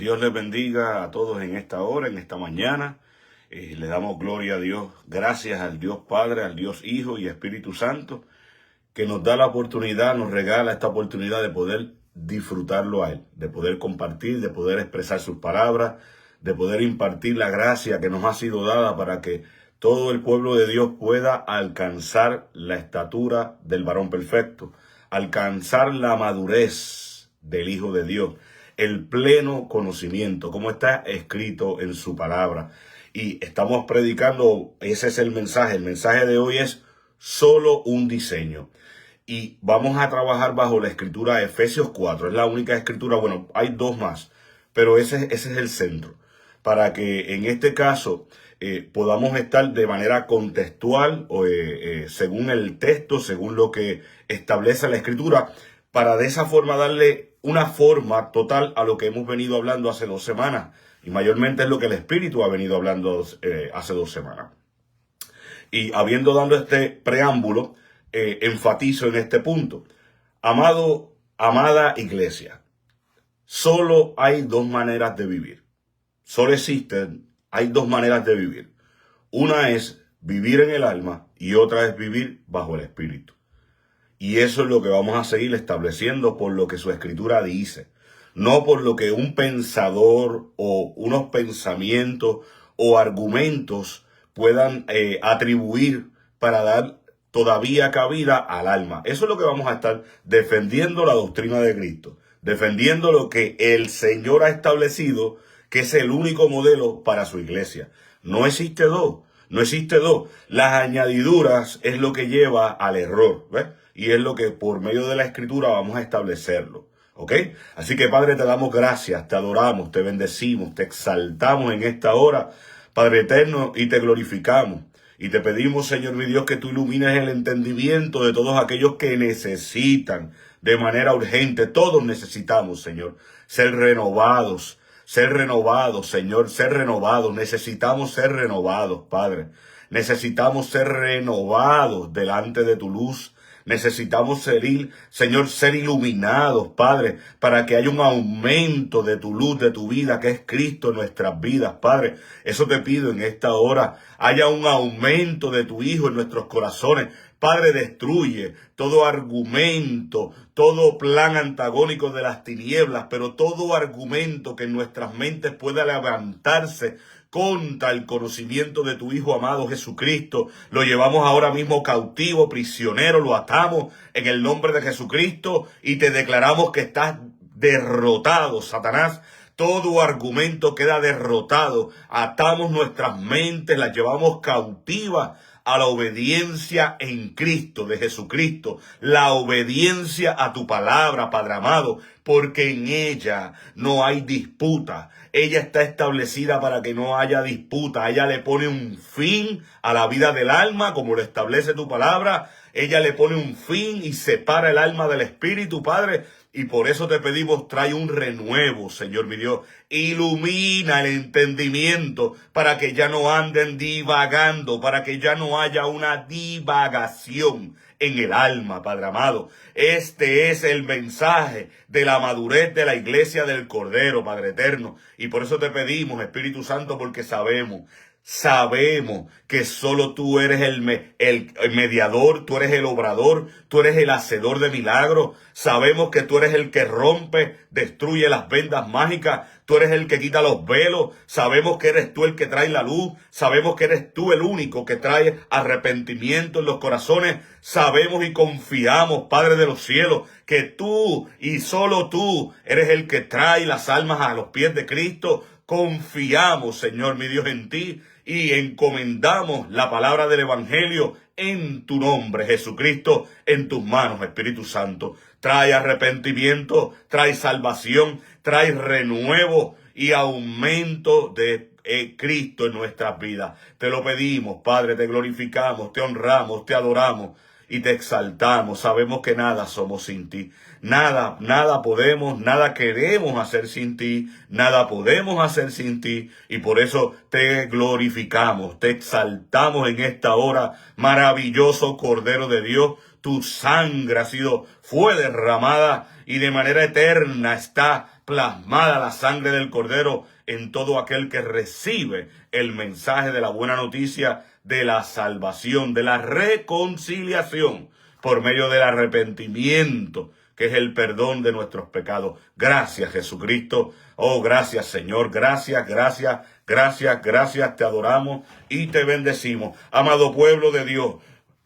Dios les bendiga a todos en esta hora, en esta mañana. Le damos gloria a Dios, gracias al Dios Padre, al Dios Hijo y Espíritu Santo, que nos da la oportunidad, nos regala esta oportunidad de poder disfrutarlo a Él, de poder compartir, de poder expresar sus palabras, de poder impartir la gracia que nos ha sido dada para que todo el pueblo de Dios pueda alcanzar la estatura del varón perfecto, alcanzar la madurez del Hijo de Dios, el pleno conocimiento, como está escrito en su palabra. Y estamos predicando, ese es el mensaje de hoy es solo un diseño. Y vamos a trabajar bajo la escritura de Efesios 4, es la única escritura, bueno, hay dos más, pero ese es el centro, para que en este caso podamos estar de manera contextual, según el texto, según lo que establece la escritura, para de esa forma darle una forma total a lo que hemos venido hablando hace 2 semanas. Y mayormente es lo que el Espíritu ha venido hablando hace 2 semanas. Y habiendo dado este preámbulo, enfatizo en este punto. Amada iglesia, solo hay 2 maneras de vivir. Solo hay 2 maneras de vivir. Una es vivir en el alma y otra es vivir bajo el Espíritu. Y eso es lo que vamos a seguir estableciendo por lo que su escritura dice. No por lo que un pensador o unos pensamientos o argumentos puedan atribuir para dar todavía cabida al alma. Eso es lo que vamos a estar defendiendo, la doctrina de Cristo, defendiendo lo que el Señor ha establecido, que es el único modelo para su iglesia. No existe dos. Las añadiduras es lo que lleva al error, ¿ves? Y es lo que por medio de la escritura vamos a establecerlo, ¿ok? Así que, Padre, te damos gracias, te adoramos, te bendecimos, te exaltamos en esta hora, Padre eterno, y te glorificamos. Y te pedimos, Señor mi Dios, que tú ilumines el entendimiento de todos aquellos que necesitan de manera urgente. Todos necesitamos, Señor, ser renovados, Señor, ser renovados. Necesitamos ser renovados, Padre. Necesitamos ser renovados delante de tu luz. Necesitamos Señor, ser iluminados, Padre, para que haya un aumento de tu luz, de tu vida, que es Cristo en nuestras vidas, Padre. Eso te pido en esta hora. Haya un aumento de tu Hijo en nuestros corazones. Padre, destruye todo argumento, todo plan antagónico de las tinieblas, pero todo argumento que en nuestras mentes pueda levantarse contra el conocimiento de tu Hijo amado Jesucristo. Lo llevamos ahora mismo cautivo, prisionero, lo atamos en el nombre de Jesucristo y te declaramos que estás derrotado, Satanás. Todo argumento queda derrotado. Atamos nuestras mentes, las llevamos cautivas a la obediencia en Cristo, de Jesucristo, la obediencia a tu palabra, Padre amado, porque en ella no hay disputa. Ella está establecida para que no haya disputa. Ella le pone un fin a la vida del alma, como lo establece tu palabra. Ella le pone un fin y separa el alma del espíritu, Padre. Y por eso te pedimos, trae un renuevo, Señor mi Dios. Ilumina el entendimiento para que ya no anden divagando, para que ya no haya una divagación en el alma, Padre amado. Este es el mensaje de la madurez de la iglesia del Cordero, Padre eterno. Y por eso te pedimos, Espíritu Santo, porque sabemos que solo tú eres el mediador, tú eres el obrador, tú eres el hacedor de milagros. Sabemos que tú eres el que rompe, destruye las vendas mágicas. Tú eres el que quita los velos. Sabemos que eres tú el que trae la luz. Sabemos que eres tú el único que trae arrepentimiento en los corazones. Sabemos y confiamos, Padre de los cielos, que tú y solo tú eres el que trae las almas a los pies de Cristo. Confiamos, Señor mi Dios, en ti y encomendamos la palabra del Evangelio en tu nombre, Jesucristo, en tus manos, Espíritu Santo. Trae arrepentimiento, trae salvación, trae renuevo y aumento de Cristo en nuestras vidas. Te lo pedimos, Padre, te glorificamos, te honramos, te adoramos y te exaltamos. Sabemos que nada somos sin ti. Nada podemos, nada queremos hacer sin ti, nada podemos hacer sin ti. Y por eso te glorificamos, te exaltamos en esta hora. Maravilloso Cordero de Dios, tu sangre fue derramada y de manera eterna está plasmada la sangre del Cordero en todo aquel que recibe el mensaje de la buena noticia de la salvación, de la reconciliación por medio del arrepentimiento, que es el perdón de nuestros pecados. Gracias, Jesucristo. Oh, gracias, Señor. Gracias, gracias, gracias, gracias. Te adoramos y te bendecimos. Amado pueblo de Dios,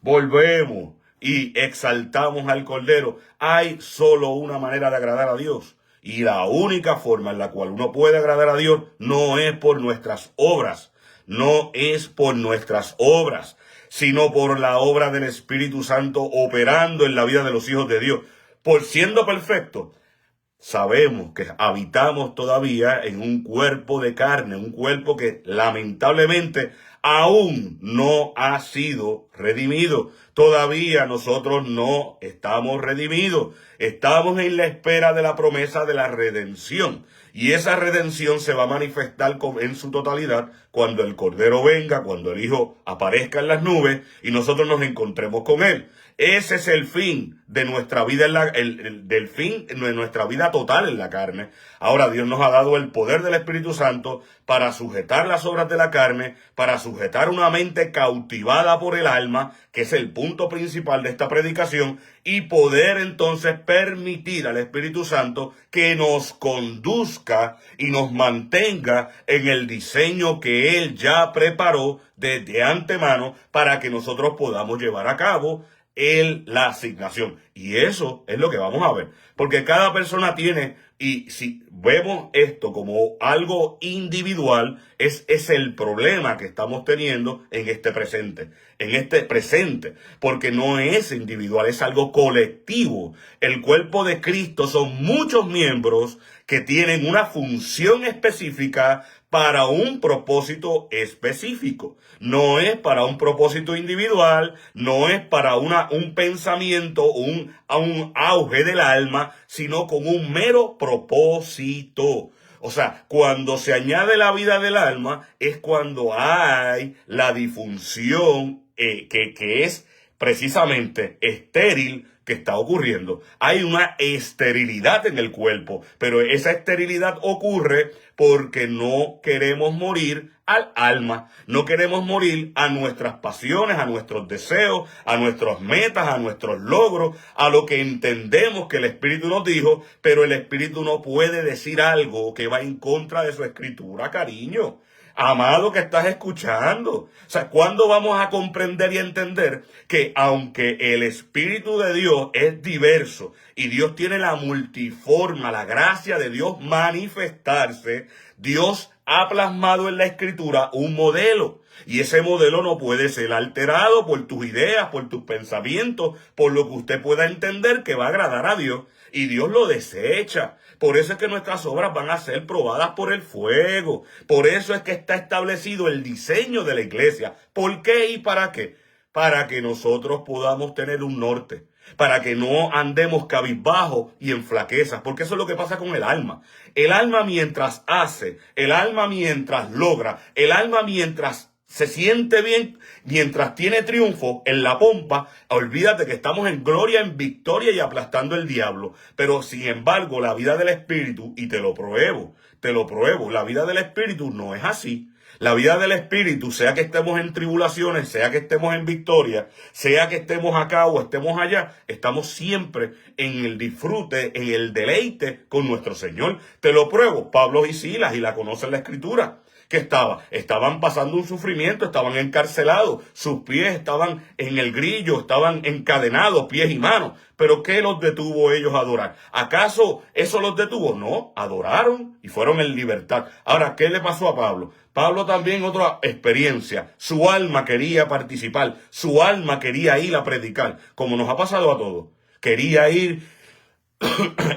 volvemos y exaltamos al Cordero. Hay solo una manera de agradar a Dios. Y la única forma en la cual uno puede agradar a Dios no es por nuestras obras. No es por nuestras obras, sino por la obra del Espíritu Santo operando en la vida de los hijos de Dios. Por siendo perfecto, sabemos que habitamos todavía en un cuerpo de carne, un cuerpo que lamentablemente aún no ha sido redimido. Todavía nosotros no estamos redimidos. Estamos en la espera de la promesa de la redención. Y esa redención se va a manifestar en su totalidad cuando el Cordero venga, cuando el Hijo aparezca en las nubes y nosotros nos encontremos con Él. Ese es el fin de nuestra vida, del fin de nuestra vida total en la carne. Ahora Dios nos ha dado el poder del Espíritu Santo para sujetar las obras de la carne, para sujetar una mente cautivada por el alma, que es el punto principal de esta predicación, y poder entonces permitir al Espíritu Santo que nos conduzca y nos mantenga en el diseño que Él ya preparó desde antemano para que nosotros podamos llevar a cabo la asignación. Y eso es lo que vamos a ver. Porque cada persona tiene, y si vemos esto como algo individual, es el problema que estamos teniendo en este presente. Porque no es individual, es algo colectivo. El cuerpo de Cristo son muchos miembros que tienen una función específica para un propósito específico. No es para un propósito individual, no es para un pensamiento, un auge del alma, sino con un mero propósito. O sea, cuando se añade la vida del alma es cuando hay la disfunción que es precisamente estéril que está ocurriendo. Hay una esterilidad en el cuerpo, pero esa esterilidad ocurre porque no queremos morir al alma, no queremos morir a nuestras pasiones, a nuestros deseos, a nuestras metas, a nuestros logros, a lo que entendemos que el Espíritu nos dijo, pero el Espíritu no puede decir algo que va en contra de su escritura, cariño. Amado que estás escuchando. O sea, ¿cuándo vamos a comprender y entender que aunque el Espíritu de Dios es diverso y Dios tiene la multiforma, la gracia de Dios manifestarse, Dios ha plasmado en la Escritura un modelo? Y ese modelo no puede ser alterado por tus ideas, por tus pensamientos, por lo que usted pueda entender que va a agradar a Dios. Y Dios lo desecha. Por eso es que nuestras obras van a ser probadas por el fuego. Por eso es que está establecido el diseño de la iglesia. ¿Por qué y para qué? Para que nosotros podamos tener un norte. Para que no andemos cabizbajo y en flaquezas. Porque eso es lo que pasa con el alma. El alma mientras hace, el alma mientras logra, el alma mientras se siente bien, mientras tiene triunfo en la pompa, olvídate que estamos en gloria, en victoria y aplastando el diablo. Pero sin embargo, la vida del Espíritu, y te lo pruebo, la vida del Espíritu no es así. La vida del Espíritu, sea que estemos en tribulaciones, sea que estemos en victoria, sea que estemos acá o estemos allá, estamos siempre en el disfrute, en el deleite con nuestro Señor. Te lo pruebo, Pablo y Silas, y la conocen la Escritura. ¿Qué estaban pasando un sufrimiento, estaban encarcelados, sus pies estaban en el grillo, estaban encadenados, pies y manos. ¿Pero qué los detuvo ellos a adorar? ¿Acaso eso los detuvo? No, adoraron y fueron en libertad. Ahora, ¿qué le pasó a Pablo? Pablo también otra experiencia. Su alma quería participar, su alma quería ir a predicar, como nos ha pasado a todos. Quería ir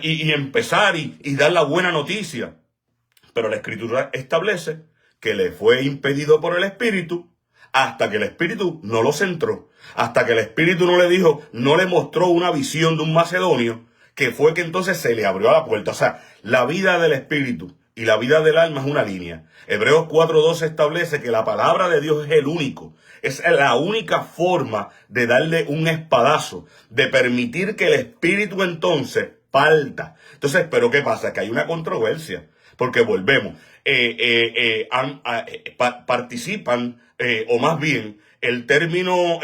y empezar y dar la buena noticia. Pero la Escritura establece que le fue impedido por el Espíritu hasta que el Espíritu no lo centró, hasta que el Espíritu no le dijo, no le mostró una visión de un macedonio, que fue que entonces se le abrió la puerta. O sea, la vida del Espíritu y la vida del alma es una línea. Hebreos 4:12 establece que la palabra de Dios es el único, es la única forma de darle un espadazo, de permitir que el Espíritu entonces falta. Entonces, ¿pero qué pasa? Que hay una controversia, porque volvemos, participan, o más bien, el término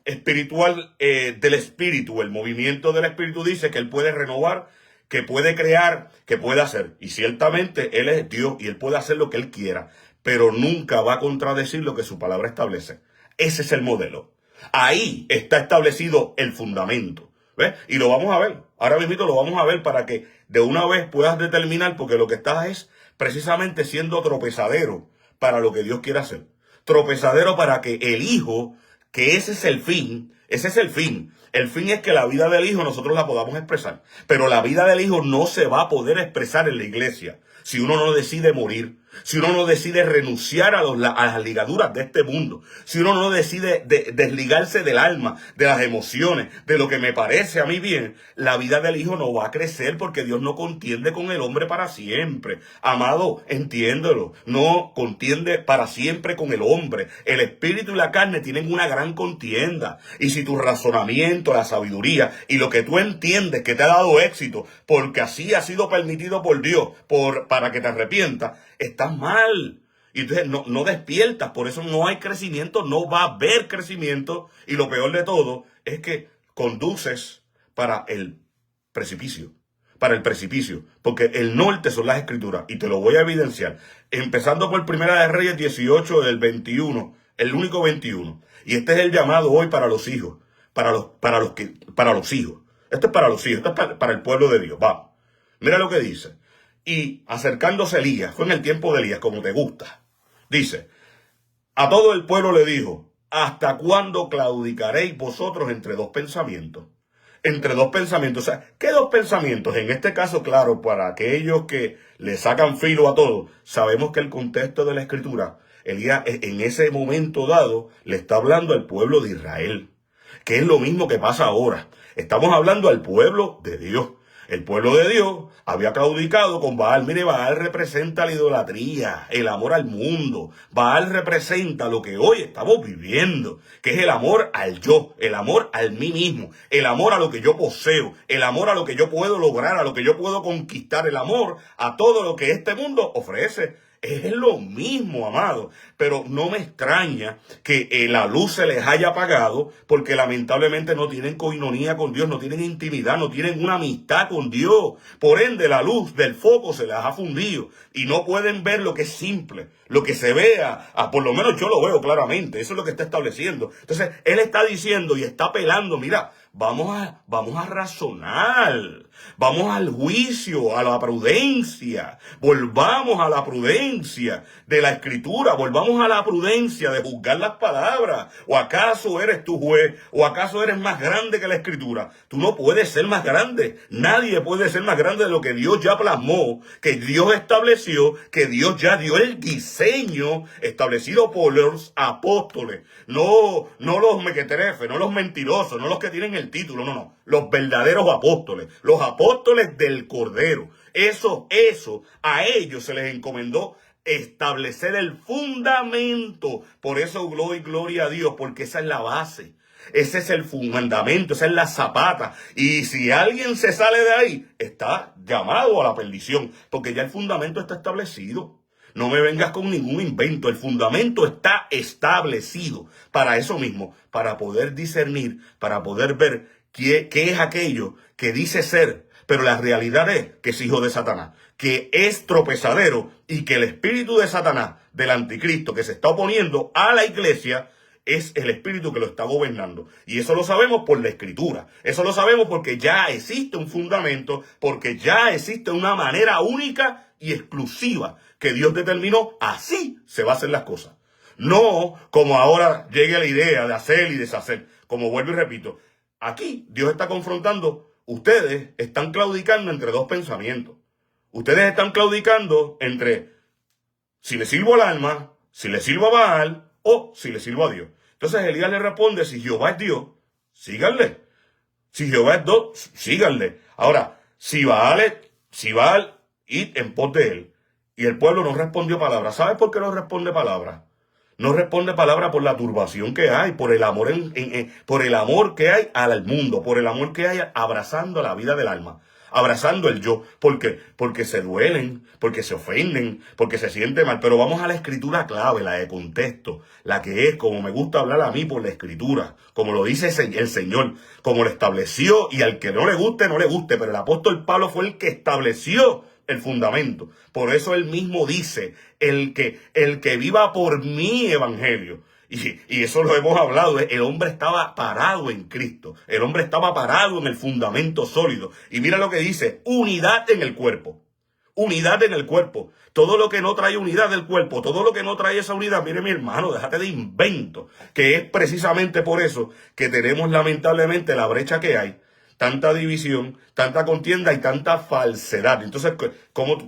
espiritual del espíritu, el movimiento del espíritu dice que él puede renovar, que puede crear, que puede hacer. Y ciertamente él es Dios y él puede hacer lo que él quiera, pero nunca va a contradecir lo que su palabra establece. Ese es el modelo. Ahí está establecido el fundamento. ¿Ves? Y lo vamos a ver. Ahora mismo lo vamos a ver para que de una vez puedas determinar, porque lo que estás es precisamente siendo tropezadero para lo que Dios quiere hacer. Tropezadero para que el Hijo, que ese es el fin, ese es el fin. El fin es que la vida del Hijo nosotros la podamos expresar. Pero la vida del Hijo no se va a poder expresar en la iglesia si uno no decide morir, si uno no decide renunciar a las ligaduras de este mundo, si uno no decide desligarse del alma, de las emociones, de lo que me parece a mí bien, la vida del Hijo no va a crecer porque Dios no contiende con el hombre para siempre. Amado, entiéndelo, no contiende para siempre con el hombre. El espíritu y la carne tienen una gran contienda. Y si tu razonamiento, la sabiduría y lo que tú entiendes que te ha dado éxito, porque así ha sido permitido por Dios, para que te arrepientas, estás mal. Y entonces no despiertas, por eso no hay crecimiento, no va a haber crecimiento. Y lo peor de todo es que conduces para el precipicio. Para el precipicio. Porque el norte son las escrituras. Y te lo voy a evidenciar. Empezando por Primera de Reyes 18 del 21. El único 21. Y este es el llamado hoy para los hijos. Para los hijos. Esto es para los hijos. Esto es para el pueblo de Dios. Va. Mira lo que dice. Y acercándose Elías, fue en el tiempo de Elías, como te gusta. Dice, a todo el pueblo le dijo, ¿hasta cuándo claudicaréis vosotros entre dos pensamientos? Entre dos pensamientos. O sea, ¿qué dos pensamientos? En este caso, claro, para aquellos que le sacan filo a todo, sabemos que el contexto de la escritura, Elías en ese momento dado le está hablando al pueblo de Israel, que es lo mismo que pasa ahora. Estamos hablando al pueblo de Dios. El pueblo de Dios había claudicado con Baal. Mire, Baal representa la idolatría, el amor al mundo. Baal representa lo que hoy estamos viviendo, que es el amor al yo, el amor al mí mismo, el amor a lo que yo poseo, el amor a lo que yo puedo lograr, a lo que yo puedo conquistar, el amor a todo lo que este mundo ofrece. Es lo mismo, amado, pero no me extraña que la luz se les haya apagado porque lamentablemente no tienen coinonía con Dios, no tienen intimidad, no tienen una amistad con Dios. Por ende, la luz del foco se les ha fundido y no pueden ver lo que es simple, lo que se vea, por lo menos yo lo veo claramente, eso es lo que está estableciendo. Entonces, él está diciendo y está apelando, mira, vamos a razonar. Vamos al juicio, a la prudencia. Volvamos a la prudencia de la escritura. Volvamos a la prudencia de juzgar las palabras. ¿O acaso eres tu juez? ¿O acaso eres más grande que la escritura? Tú no puedes ser más grande. Nadie puede ser más grande de lo que Dios ya plasmó, que Dios estableció, que Dios ya dio el diseño establecido por los apóstoles. No los mequetrefes, no los mentirosos, no los que tienen el título, no. Los verdaderos apóstoles, los apóstoles del Cordero. Eso, a ellos se les encomendó establecer el fundamento. Por eso gloria a Dios, porque esa es la base. Ese es el fundamento, esa es la zapata. Y si alguien se sale de ahí, está llamado a la perdición, porque ya el fundamento está establecido. No me vengas con ningún invento. El fundamento está establecido para eso mismo, para poder discernir, para poder ver qué es aquello que dice ser, pero la realidad es que es hijo de Satanás, que es tropezadero y que el espíritu de Satanás, del anticristo que se está oponiendo a la iglesia, es el espíritu que lo está gobernando. Y eso lo sabemos por la escritura. Eso lo sabemos porque ya existe un fundamento, porque ya existe una manera única y exclusiva que Dios determinó. Así se van a hacer las cosas. No como ahora llegue la idea de hacer y deshacer. Como vuelvo y repito, aquí Dios está confrontando. Ustedes están claudicando entre dos pensamientos. Ustedes están claudicando entre si le sirvo al alma, si le sirvo a Baal o si le sirvo a Dios. Entonces Elías le responde, si Jehová es Dios, síganle. Si Jehová es Dios, síganle. Ahora, si Baal, id en pos de él. Y el pueblo no respondió palabra. ¿Sabes por qué no responde palabra? No responde palabra por la turbación que hay, por el amor por el amor que hay al mundo, por el amor que hay abrazando la vida del alma. abrazando el yo, porque se duelen, porque se ofenden, porque se sienten mal. Pero vamos a la escritura clave, la de contexto, la que es como me gusta hablar a mí por la escritura, como lo dice el Señor, como lo estableció, y al que no le guste, no le guste, pero el apóstol Pablo fue el que estableció el fundamento. Por eso él mismo dice, el que viva por mi evangelio. Y eso lo hemos hablado, el hombre estaba parado en Cristo, el hombre estaba parado en el fundamento sólido. Y mira lo que dice, unidad en el cuerpo, unidad en el cuerpo. Todo lo que no trae unidad del cuerpo, todo lo que no trae esa unidad, mire mi hermano, déjate de invento, que es precisamente por eso que tenemos lamentablemente la brecha que hay, tanta división, tanta contienda y tanta falsedad. Entonces,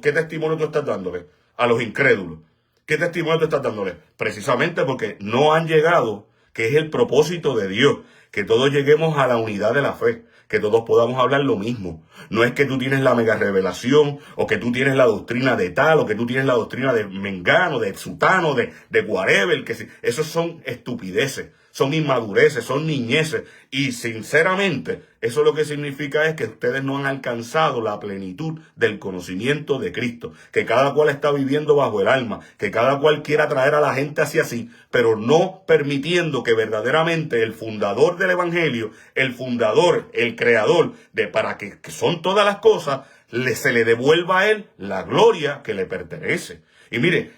¿qué testimonio tú estás dándole a los incrédulos? ¿Qué testimonio tú estás dándole? Precisamente porque no han llegado, que es el propósito de Dios, que todos lleguemos a la unidad de la fe, que todos podamos hablar lo mismo. No es que tú tienes la mega revelación, o que tú tienes la doctrina de tal, o que tú tienes la doctrina de Mengano, de Sutano, de whatever, esos son estupideces, son inmadureces, son niñeces. Y sinceramente, eso lo que significa es que ustedes no han alcanzado la plenitud del conocimiento de Cristo. Que cada cual está viviendo bajo el alma, que cada cual quiera traer a la gente hacia sí, pero no permitiendo que verdaderamente el fundador del evangelio, el fundador, el creador, para que son todas las cosas, se le devuelva a él la gloria que le pertenece. Y mire,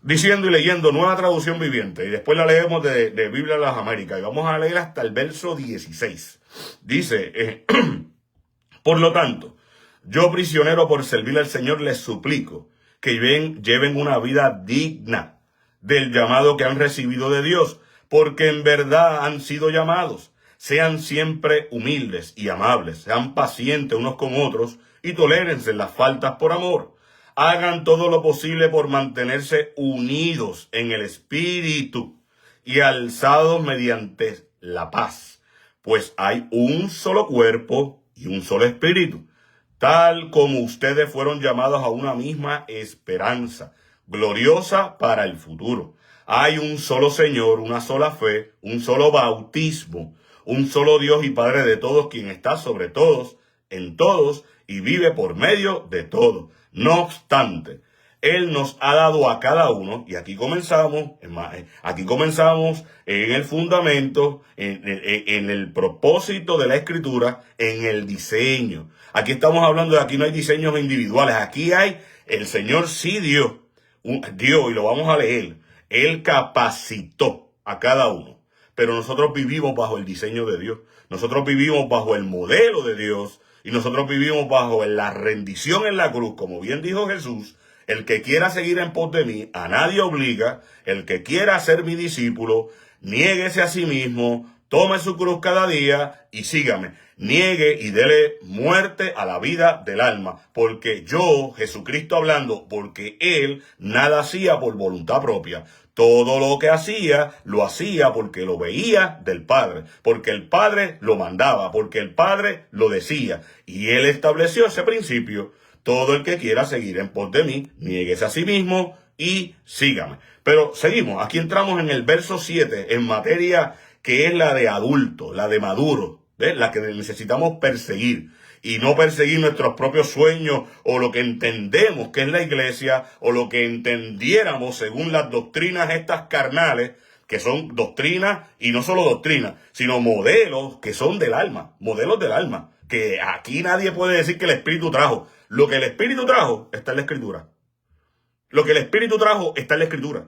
diciendo y leyendo Nueva Traducción Viviente, y después la leemos de Biblia de las Américas, y vamos a leer hasta el verso 16. Dice, por lo tanto, yo prisionero por servir al Señor les suplico que lleven una vida digna del llamado que han recibido de Dios, porque en verdad han sido llamados. Sean siempre humildes y amables, sean pacientes unos con otros y tolérense las faltas por amor. Hagan todo lo posible por mantenerse unidos en el espíritu y alzados mediante la paz, pues hay un solo cuerpo y un solo espíritu, tal como ustedes fueron llamados a una misma esperanza gloriosa para el futuro. Hay un solo Señor, una sola fe, un solo bautismo, un solo Dios y Padre de todos, quien está sobre todos, en todos y vive por medio de todos. No obstante, Él nos ha dado a cada uno, y aquí comenzamos en el fundamento, en el propósito de la Escritura, en el diseño. Aquí estamos hablando de, aquí no hay diseños individuales, aquí hay, el Señor sí dio, y lo vamos a leer, Él capacitó a cada uno. Pero nosotros vivimos bajo el diseño de Dios. Nosotros vivimos bajo el modelo de Dios. Y nosotros vivimos bajo la rendición en la cruz. Como bien dijo Jesús, el que quiera seguir en pos de mí, a nadie obliga. El que quiera ser mi discípulo, niéguese a sí mismo, tome su cruz cada día y sígame. Niegue y dele muerte a la vida del alma. Porque yo, Jesucristo hablando, porque Él nada hacía por voluntad propia. Todo lo que hacía, lo hacía porque lo veía del Padre, porque el Padre lo mandaba, porque el Padre lo decía. Y Él estableció ese principio. Todo el que quiera seguir en pos de mí, niéguese a sí mismo y sígame. Pero seguimos, aquí entramos en el verso 7, en materia que es la de adulto, la de maduro, ¿ves? La que necesitamos perseguir. Y no perseguir nuestros propios sueños o lo que entendemos que es la iglesia o lo que entendiéramos según las doctrinas estas carnales, que son doctrinas y no solo doctrinas, sino modelos que son del alma, modelos del alma, que aquí nadie puede decir que el Espíritu trajo. Lo que el Espíritu trajo está en la Escritura. Lo que el Espíritu trajo está en la Escritura.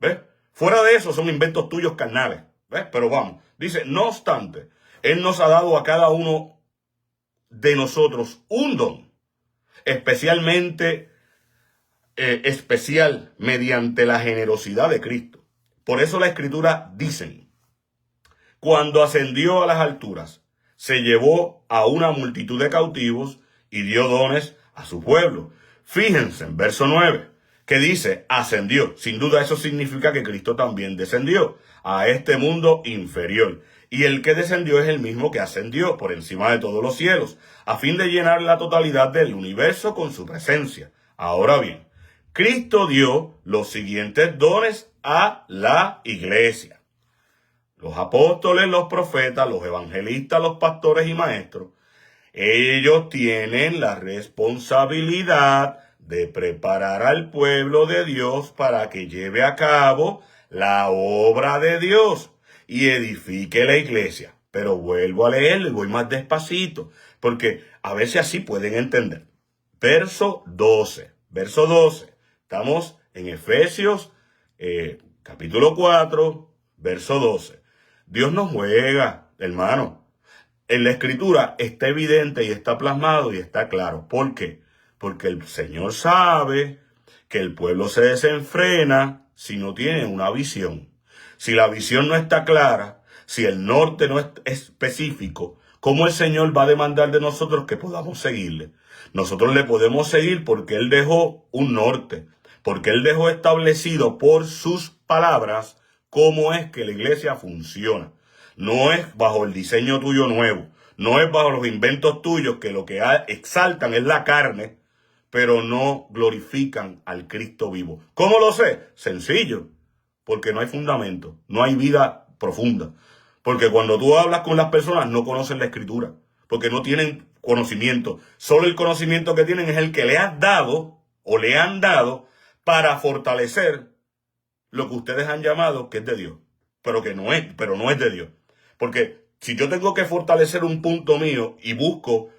¿Ves? Fuera de eso son inventos tuyos carnales. ¿Ves? Pero vamos, dice, no obstante, Él nos ha dado a cada uno de nosotros un don, especial mediante la generosidad de Cristo. Por eso la Escritura dice, cuando ascendió a las alturas, se llevó a una multitud de cautivos y dio dones a su pueblo. Fíjense en verso 9, que dice, ascendió. Sin duda eso significa que Cristo también descendió a este mundo inferior. Y el que descendió es el mismo que ascendió por encima de todos los cielos, a fin de llenar la totalidad del universo con su presencia. Ahora bien, Cristo dio los siguientes dones a la iglesia. Los apóstoles, los profetas, los evangelistas, los pastores y maestros. Ellos tienen la responsabilidad de preparar al pueblo de Dios para que lleve a cabo la obra de Dios y edifique la iglesia. Pero vuelvo a leerlo y voy más despacito, porque a veces así pueden entender. Verso 12. Estamos en Efesios capítulo 4, verso 12. Dios no juega, hermano. En la escritura está evidente y está plasmado y está claro. ¿Por qué? Porque el Señor sabe que el pueblo se desenfrena si no tiene una visión. Si la visión no está clara, si el norte no es específico, ¿cómo el Señor va a demandar de nosotros que podamos seguirle? Nosotros le podemos seguir porque Él dejó un norte, porque Él dejó establecido por sus palabras cómo es que la iglesia funciona. No es bajo el diseño tuyo nuevo, no es bajo los inventos tuyos que lo que exaltan es la carne, pero no glorifican al Cristo vivo. ¿Cómo lo sé? Sencillo, porque no hay fundamento, no hay vida profunda. Porque cuando tú hablas con las personas no conocen la escritura, porque no tienen conocimiento. Solo el conocimiento que tienen es el que le has dado o le han dado para fortalecer lo que ustedes han llamado que es de Dios, pero no es de Dios. Porque si yo tengo que fortalecer un punto mío y busco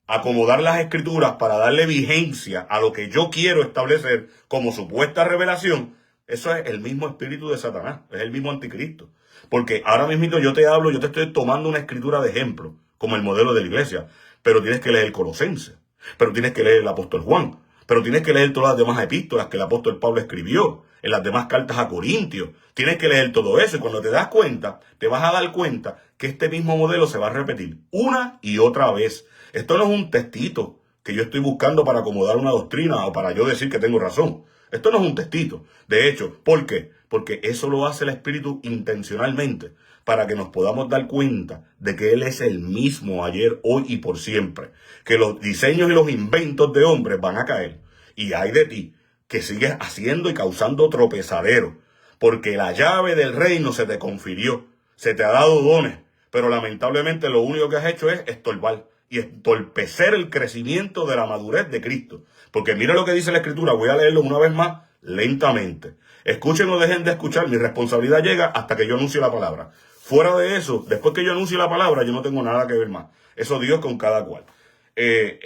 acomodar las escrituras para darle vigencia a lo que yo quiero establecer como supuesta revelación, eso es el mismo espíritu de Satanás, es el mismo anticristo. Porque ahora mismo yo te hablo, yo te estoy tomando una escritura de ejemplo, como el modelo de la iglesia, pero tienes que leer el Colosense, pero tienes que leer el apóstol Juan, pero tienes que leer todas las demás epístolas que el apóstol Pablo escribió, en las demás cartas a Corintios. Tienes que leer todo eso y cuando te das cuenta, te vas a dar cuenta que este mismo modelo se va a repetir una y otra vez. Esto no es un textito que yo estoy buscando para acomodar una doctrina o para yo decir que tengo razón. Esto no es un textito. De hecho, ¿por qué? Porque eso lo hace el Espíritu intencionalmente para que nos podamos dar cuenta de que Él es el mismo ayer, hoy y por siempre. Que los diseños y los inventos de hombres van a caer. Y hay de ti que sigues haciendo y causando tropezadero, porque la llave del reino se te confirió, se te ha dado dones, pero lamentablemente lo único que has hecho es estorbar y entorpecer el crecimiento de la madurez de Cristo. Porque mira lo que dice la Escritura, voy a leerlo una vez más, lentamente. Escuchen o dejen de escuchar, mi responsabilidad llega hasta que yo anuncie la palabra. Fuera de eso, después que yo anuncie la palabra, yo no tengo nada que ver más. Eso Dios con cada cual.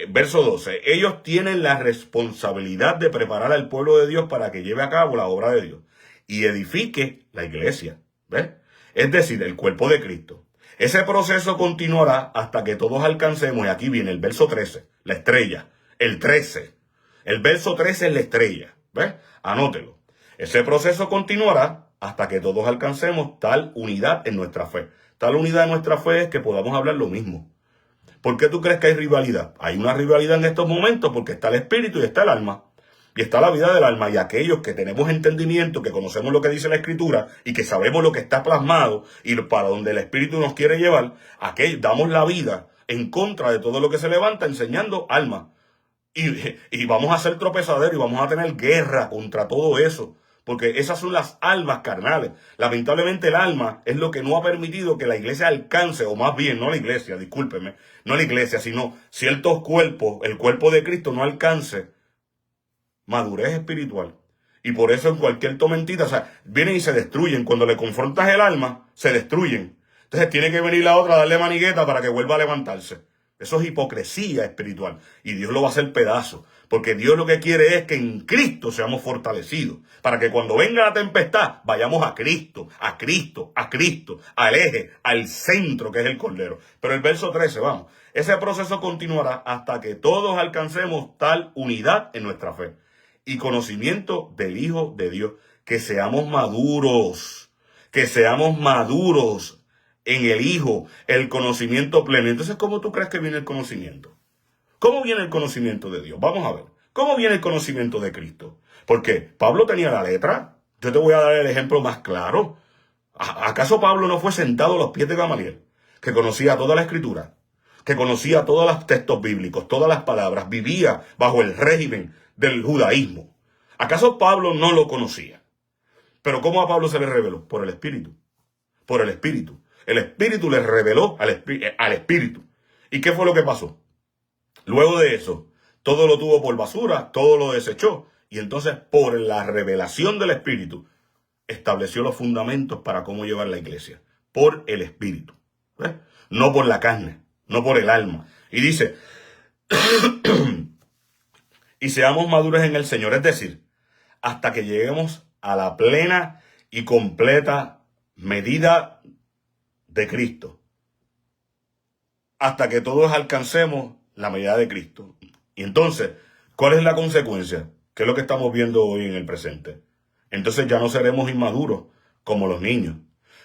Verso 12. Ellos tienen la responsabilidad de preparar al pueblo de Dios para que lleve a cabo la obra de Dios y edifique la iglesia. ¿Ves? Es decir, el cuerpo de Cristo. Ese proceso continuará hasta que todos alcancemos, y aquí viene el verso 13, la estrella, el 13. El verso 13 es la estrella. ¿Ves? Anótelo. Ese proceso continuará hasta que todos alcancemos tal unidad en nuestra fe. Tal unidad en nuestra fe es que podamos hablar lo mismo. ¿Por qué tú crees que hay rivalidad? Hay una rivalidad en estos momentos porque está el espíritu y está el alma. Y está la vida del alma. Y aquellos que tenemos entendimiento, que conocemos lo que dice la Escritura y que sabemos lo que está plasmado y para donde el espíritu nos quiere llevar, aquellos damos la vida en contra de todo lo que se levanta enseñando alma. Y vamos a hacer tropezadero y vamos a tener guerra contra todo eso. Porque esas son las almas carnales. Lamentablemente el alma es lo que no ha permitido que la iglesia alcance, o más bien, no la iglesia, discúlpeme, no la iglesia, sino ciertos cuerpos, el cuerpo de Cristo no alcance madurez espiritual. Y por eso en cualquier tormentita, o sea, vienen y se destruyen. Cuando le confrontas el alma, se destruyen. Entonces tiene que venir la otra a darle manigueta para que vuelva a levantarse. Eso es hipocresía espiritual. Y Dios lo va a hacer pedazo. Porque Dios lo que quiere es que en Cristo seamos fortalecidos. Para que cuando venga la tempestad, vayamos a Cristo, a Cristo, a Cristo, al eje, al centro que es el Cordero. Pero el verso 13, vamos. Ese proceso continuará hasta que todos alcancemos tal unidad en nuestra fe y conocimiento del Hijo de Dios. Que seamos maduros. Que seamos maduros en el Hijo, el conocimiento pleno. Entonces, ¿cómo tú crees que viene el conocimiento? ¿Cómo viene el conocimiento de Dios? Vamos a ver. ¿Cómo viene el conocimiento de Cristo? Porque Pablo tenía la letra. Yo te voy a dar el ejemplo más claro. ¿Acaso Pablo no fue sentado a los pies de Gamaliel, que conocía toda la Escritura, que conocía todos los textos bíblicos, todas las palabras, vivía bajo el régimen del judaísmo? ¿Acaso Pablo no lo conocía? Pero ¿cómo a Pablo se le reveló? Por el Espíritu. Por el Espíritu. El Espíritu le reveló al Espíritu. ¿Y qué fue lo que pasó? Luego de eso, todo lo tuvo por basura, todo lo desechó. Y entonces, por la revelación del Espíritu, estableció los fundamentos para cómo llevar la iglesia. Por el Espíritu. ¿Ves? No por la carne, no por el alma. Y dice, y seamos maduros en el Señor. Es decir, hasta que lleguemos a la plena y completa medida de Cristo. Hasta que todos alcancemos la medida de Cristo. Y entonces, ¿cuál es la consecuencia? ¿Qué es lo que estamos viendo hoy en el presente? Entonces ya no seremos inmaduros como los niños.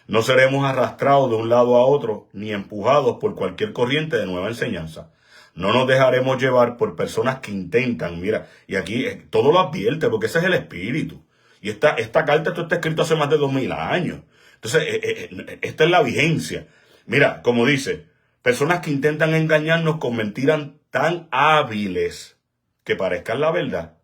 No seremos arrastrados de un lado a otro ni empujados por cualquier corriente de nueva enseñanza. No nos dejaremos llevar por personas que intentan, mira, y aquí todo lo advierte porque ese es el espíritu. Y esta carta, esto está escrito hace más de 2000 años. Entonces, esta es la vigencia. Mira, como dice, personas que intentan engañarnos con mentiras tan hábiles que parezcan la verdad.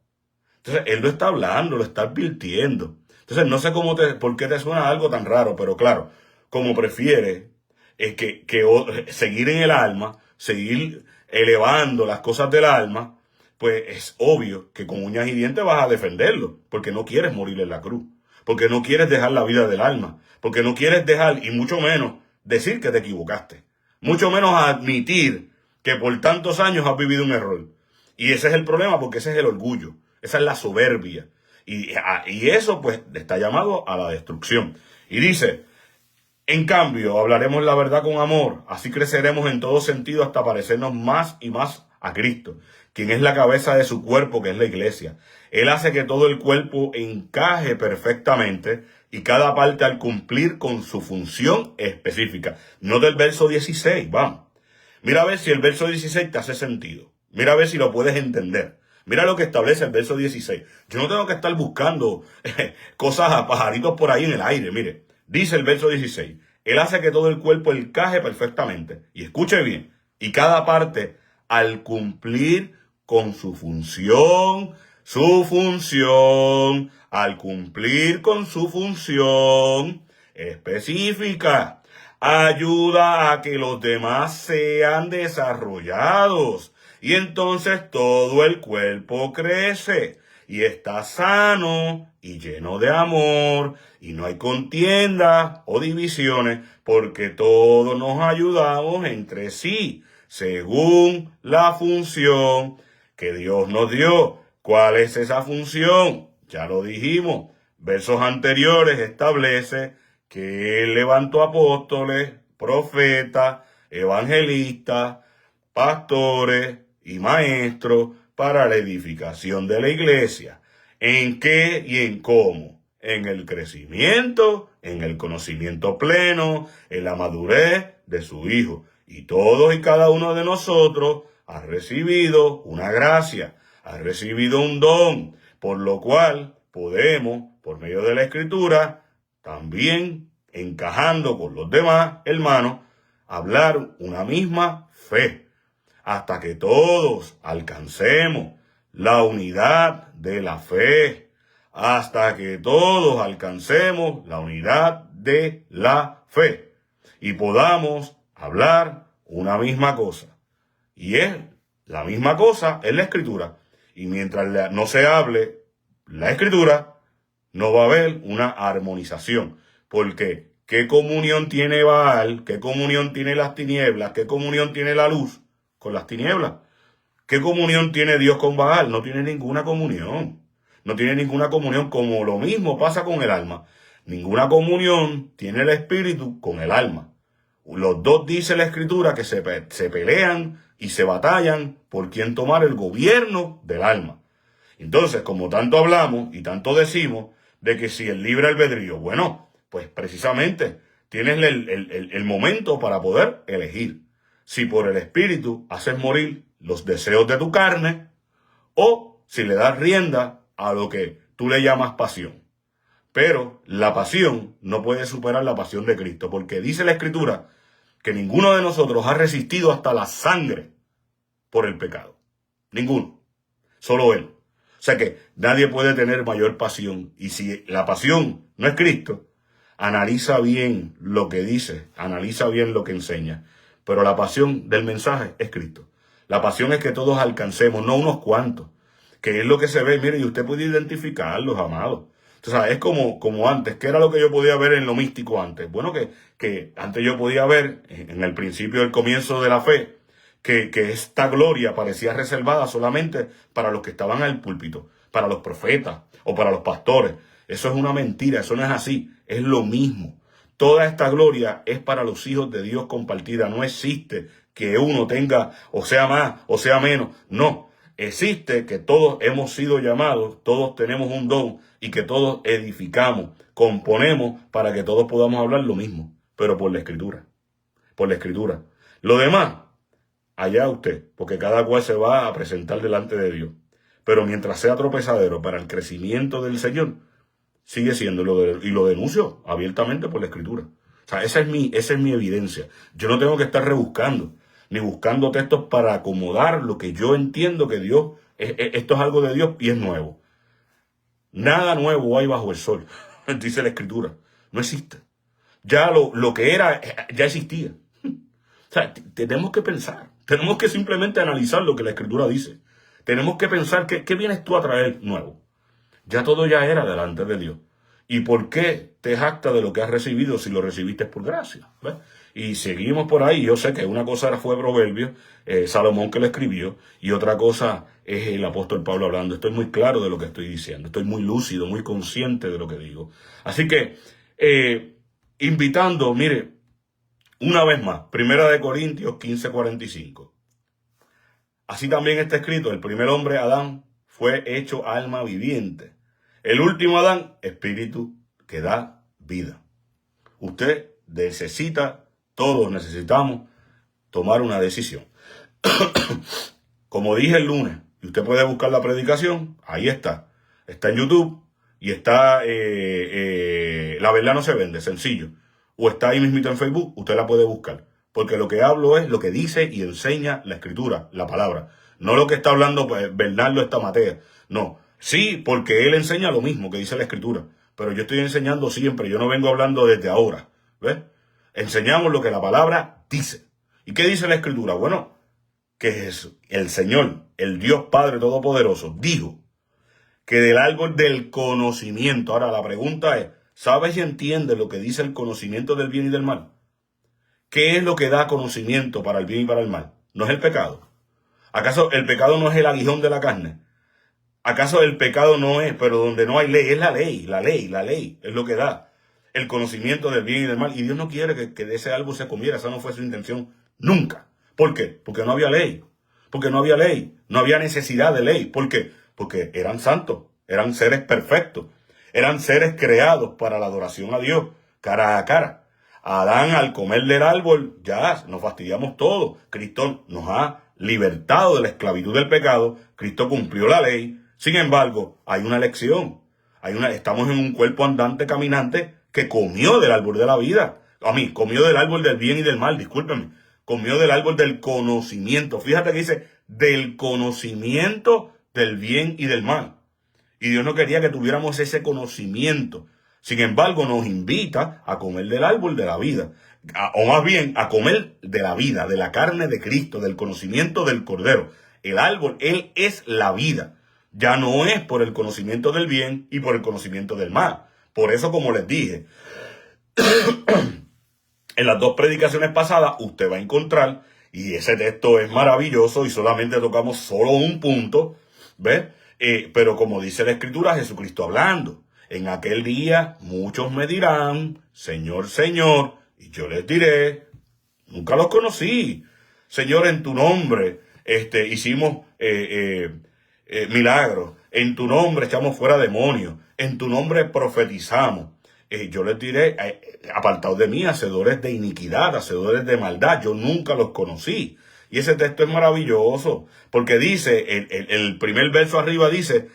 Entonces, él lo está hablando, lo está advirtiendo. Entonces, no sé por qué te suena algo tan raro, pero claro, como prefieres seguir en el alma, seguir elevando las cosas del alma, pues es obvio que con uñas y dientes vas a defenderlo, porque no quieres morir en la cruz, porque no quieres dejar la vida del alma, porque no quieres dejar, y mucho menos, decir que te equivocaste, mucho menos admitir que por tantos años has vivido un error. Y ese es el problema, porque ese es el orgullo, esa es la soberbia. Y eso pues está llamado a la destrucción. Y dice, en cambio, hablaremos la verdad con amor, así creceremos en todo sentido hasta parecernos más y más a Cristo, quien es la cabeza de su cuerpo, que es la iglesia. Él hace que todo el cuerpo encaje perfectamente y cada parte al cumplir con su función específica. Nota el verso 16, vamos. Mira a ver si el verso 16 te hace sentido. Mira a ver si lo puedes entender. Mira lo que establece el verso 16. Yo no tengo que estar buscando cosas a pajaritos por ahí en el aire. Mire, dice el verso 16. Él hace que todo el cuerpo encaje perfectamente. Y escuche bien. Y cada parte al cumplir con su función, al cumplir con su función específica, ayuda a que los demás sean desarrollados. Y entonces todo el cuerpo crece y está sano y lleno de amor y no hay contienda o divisiones porque todos nos ayudamos entre sí según la función que Dios nos dio. ¿Cuál es esa función? Ya lo dijimos. Versos anteriores establece que Él levantó apóstoles, profetas, evangelistas, pastores y maestros para la edificación de la iglesia. ¿En qué y en cómo? En el crecimiento, en el conocimiento pleno, en la madurez de su Hijo. Y todos y cada uno de nosotros ha recibido una gracia, ha recibido un don, por lo cual podemos, por medio de la Escritura, también encajando con los demás hermanos, hablar una misma fe, hasta que todos alcancemos la unidad de la fe, hasta que todos alcancemos la unidad de la fe y podamos hablar una misma cosa. Y es la misma cosa en la Escritura. Y mientras no se hable la Escritura, no va a haber una armonización. Porque ¿qué comunión tiene Baal? ¿Qué comunión tiene las tinieblas? ¿Qué comunión tiene la luz con las tinieblas? ¿Qué comunión tiene Dios con Baal? No tiene ninguna comunión. No tiene ninguna comunión, como lo mismo pasa con el alma. Ninguna comunión tiene el espíritu con el alma. Los dos, dice la Escritura, que se pelean y se batallan por quién tomar el gobierno del alma. Entonces, como tanto hablamos y tanto decimos de que si el libre albedrío, bueno, pues precisamente tienes el momento para poder elegir. Si por el espíritu haces morir los deseos de tu carne o si le das rienda a lo que tú le llamas pasión. Pero la pasión no puede superar la pasión de Cristo, porque dice la Escritura que ninguno de nosotros ha resistido hasta la sangre por el pecado. Ninguno. Solo Él. O sea que nadie puede tener mayor pasión. Y si la pasión no es Cristo, analiza bien lo que dice, analiza bien lo que enseña. Pero la pasión del mensaje es Cristo. La pasión es que todos alcancemos, no unos cuantos, que es lo que se ve. Mire, y usted puede identificarlos, amados. Entonces, es como antes. ¿Qué era lo que yo podía ver en lo místico antes? Bueno, que antes yo podía ver, en el principio del comienzo de la fe, que esta gloria parecía reservada solamente para los que estaban en el púlpito, para los profetas o para los pastores. Eso es una mentira, eso no es así, es lo mismo. Toda esta gloria es para los hijos de Dios compartida. No existe que uno tenga o sea más o sea menos. No, existe que todos hemos sido llamados, todos tenemos un don y que todos edificamos, componemos para que todos podamos hablar lo mismo, pero por la Escritura. Por la Escritura. Lo demás, allá usted, porque cada cual se va a presentar delante de Dios. Pero mientras sea tropezadero para el crecimiento del Señor, sigue siendo, y lo denuncio abiertamente por la Escritura. O sea, esa es mi evidencia. Yo no tengo que estar rebuscando, ni buscando textos para acomodar lo que yo entiendo que Dios, esto es algo de Dios y es nuevo. Nada nuevo hay bajo el sol, dice la Escritura. No existe. Ya lo que era, ya existía. O sea, tenemos que pensar. Tenemos que simplemente analizar lo que la Escritura dice. Tenemos que pensar qué vienes tú a traer nuevo. Ya todo ya era delante de Dios. ¿Y por qué te jactas de lo que has recibido si lo recibiste por gracia? ¿Ves? Y seguimos por ahí. Yo sé que una cosa fue Proverbios, Salomón que lo escribió, y otra cosa es el apóstol Pablo hablando. Estoy muy claro de lo que estoy diciendo. Estoy muy lúcido, muy consciente de lo que digo. Así que, invitando, mire, una vez más, 1 Corintios 15:45. Así también está escrito, el primer hombre, Adán, fue hecho alma viviente. El último Adán, espíritu que da vida. Usted necesita, todos necesitamos tomar una decisión. Como dije el lunes, y usted puede buscar la predicación, ahí está. Está en YouTube y está, La verdad no se vende, sencillo. O está ahí mismito en Facebook, usted la puede buscar. Porque lo que hablo es lo que dice y enseña la Escritura, la palabra. No lo que está hablando Bernardo Estamatea. No. Sí, porque él enseña lo mismo que dice la Escritura. Pero yo estoy enseñando siempre. Yo no vengo hablando desde ahora. ¿Ves? Enseñamos lo que la palabra dice. ¿Y qué dice la Escritura? Bueno, que es el Señor, el Dios Padre Todopoderoso, dijo que del árbol del conocimiento. Ahora la pregunta es, ¿sabes y entiendes lo que dice el conocimiento del bien y del mal? ¿Qué es lo que da conocimiento para el bien y para el mal? ¿No es el pecado? ¿Acaso el pecado no es el aguijón de la carne? ¿Acaso el pecado no es, pero donde no hay ley, es la ley es lo que da el conocimiento del bien y del mal? Y Dios no quiere que de ese árbol se comiera, esa no fue su intención nunca. ¿Por qué? Porque no había ley, no había necesidad de ley. ¿Por qué? Porque eran santos, eran seres perfectos, eran seres creados para la adoración a Dios, cara a cara. Adán, al comer del árbol, ya nos fastidiamos todo. Cristo nos ha libertado de la esclavitud del pecado. Cristo cumplió la ley. Sin embargo, hay una elección. Estamos en un cuerpo andante, caminante, que comió del árbol de la vida. Comió del árbol del bien y del mal, discúlpenme. Comió del árbol del conocimiento. Fíjate que dice, del conocimiento del bien y del mal. Y Dios no quería que tuviéramos ese conocimiento. Sin embargo, nos invita a comer del árbol de la vida, o más bien a comer de la vida, de la carne de Cristo, del conocimiento del Cordero. El árbol, Él es la vida. Ya no es por el conocimiento del bien y por el conocimiento del mal. Por eso, como les dije, en las dos predicaciones pasadas, usted va a encontrar, y ese texto es maravilloso y solamente tocamos solo un punto, ¿ves? Pero como dice la Escritura, Jesucristo hablando. En aquel día muchos me dirán, Señor, Señor, y yo les diré, nunca los conocí. Señor, en tu nombre hicimos milagros, en tu nombre echamos fuera demonios, en tu nombre profetizamos. Yo les diré, apartados de mí, hacedores de iniquidad, hacedores de maldad, yo nunca los conocí. Y ese texto es maravilloso, porque dice, el primer verso arriba dice,